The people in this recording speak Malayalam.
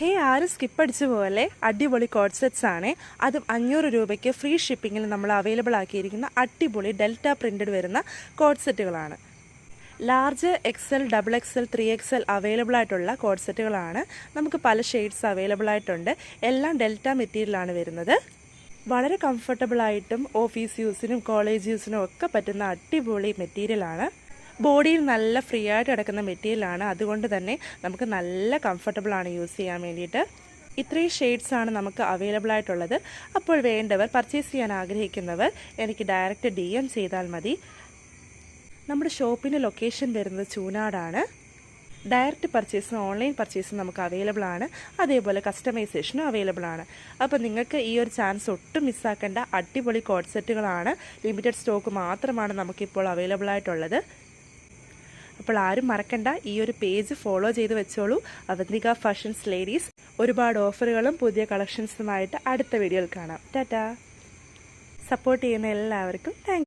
ഹേ ആരും സ്കിപ്പ് അടിച്ചു പോലെ അടിപൊളി കോഡ് സെറ്റ്സ് ആണ്. അതും 500 രൂപയ്ക്ക് ഫ്രീ ഷിപ്പിങ്ങിൽ നമ്മൾ അവൈലബിൾ ആക്കിയിരിക്കുന്ന അടിപൊളി ഡെൽറ്റ പ്രിൻറ്റഡ് വരുന്ന കോഡ് സെറ്റുകളാണ്. Large XL, double XL, 3XL available ആയിട്ടുള്ള കോഡ് സെറ്റുകളാണ്. നമുക്ക് പല ഷെയ്ഡ്സ് അവൈലബിൾ ആയിട്ടുണ്ട്. എല്ലാം ഡെൽറ്റ മെറ്റീരിയലാണ് വരുന്നത്. വളരെ കംഫർട്ടബിൾ ആയിട്ടും ഓഫീസ് യൂസിനും കോളേജ് യൂസിനും ഒക്കെ പറ്റുന്ന അടിപൊളി മെറ്റീരിയലാണ്. ബോഡിയിൽ നല്ല ഫ്രീ ആയിട്ട് കിടക്കുന്ന മെറ്റീരിയലാണ്. അതുകൊണ്ട് തന്നെ നമുക്ക് നല്ല കംഫർട്ടബിൾ ആണ് യൂസ് ചെയ്യാൻ വേണ്ടിയിട്ട്. ഇത്രയും ഷെയ്ഡ്സ് ആണ് നമുക്ക് അവൈലബിൾ ആയിട്ടുള്ളത്. അപ്പോൾ വേണ്ടവർ, പർച്ചേസ് ചെയ്യാൻ ആഗ്രഹിക്കുന്നവർ എനിക്ക് ഡയറക്റ്റ് DM ചെയ്താൽ മതി. നമ്മുടെ ഷോപ്പിൻ്റെ ലൊക്കേഷൻ വരുന്നത് ചൂനാടാണ്. ഡയറക്റ്റ് പർച്ചേസും ഓൺലൈൻ പർച്ചേസും നമുക്ക് അവൈലബിൾ ആണ്. അതേപോലെ കസ്റ്റമൈസേഷനും അവൈലബിൾ ആണ്. അപ്പോൾ നിങ്ങൾക്ക് ഈ ഒരു ചാൻസ് ഒട്ടും മിസ്സാക്കേണ്ട അടിപൊളി കോഡ് സെറ്റുകളാണ്. ലിമിറ്റഡ് സ്റ്റോക്ക് മാത്രമാണ് നമുക്കിപ്പോൾ അവൈലബിൾ ആയിട്ടുള്ളത്. അപ്പോൾ ആരും മറക്കണ്ട, ഈ ഒരു പേജ് ഫോളോ ചെയ്ത് വെച്ചോളൂ. Avantika fashions ladies. ഒരുപാട് ഓഫറുകളും പുതിയ കളക്ഷൻസുമായിട്ട് അടുത്ത വീഡിയോയിൽ കാണാം. ടാറ്റാ. സപ്പോർട്ട് ചെയ്യുന്ന എല്ലാവർക്കും താങ്ക്